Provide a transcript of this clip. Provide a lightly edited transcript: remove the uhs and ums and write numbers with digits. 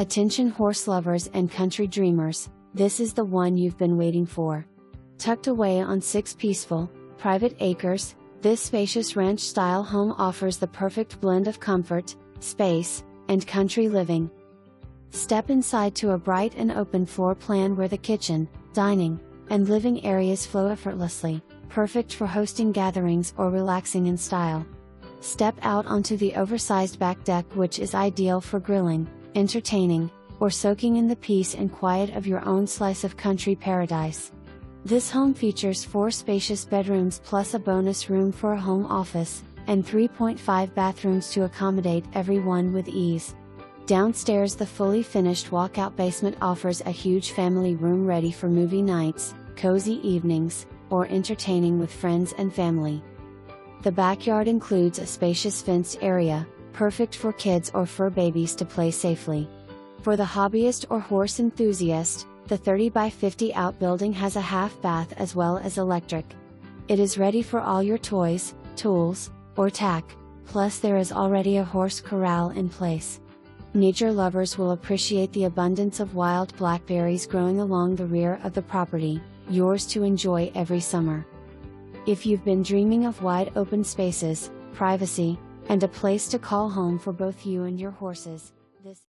Attention horse lovers and country dreamers, this is the one you've been waiting for. Tucked away on 6 peaceful, private acres, this spacious ranch-style home offers the perfect blend of comfort, space, and country living. Step inside to a bright and open floor plan where the kitchen, dining, and living areas flow effortlessly, perfect for hosting gatherings or relaxing in style. Step out onto the oversized back deck, which is ideal for grilling, entertaining, or soaking in the peace and quiet of your own slice of country paradise. This home features 4 spacious bedrooms plus a bonus room for a home office, and 3.5 bathrooms to accommodate everyone with ease. Downstairs, the fully finished walkout basement offers a huge family room ready for movie nights, cozy evenings, or entertaining with friends and family. The backyard includes a spacious fenced area, perfect for kids or fur babies to play safely. For the hobbyist or horse enthusiast, the 30 by 50 outbuilding has a half bath as well as electric. It is ready for all your toys, tools, or tack, plus there is already a horse corral in place. Nature lovers will appreciate the abundance of wild blackberries growing along the rear of the property, yours to enjoy every summer. If you've been dreaming of wide open spaces, privacy, and a place to call home for both you and your horses, this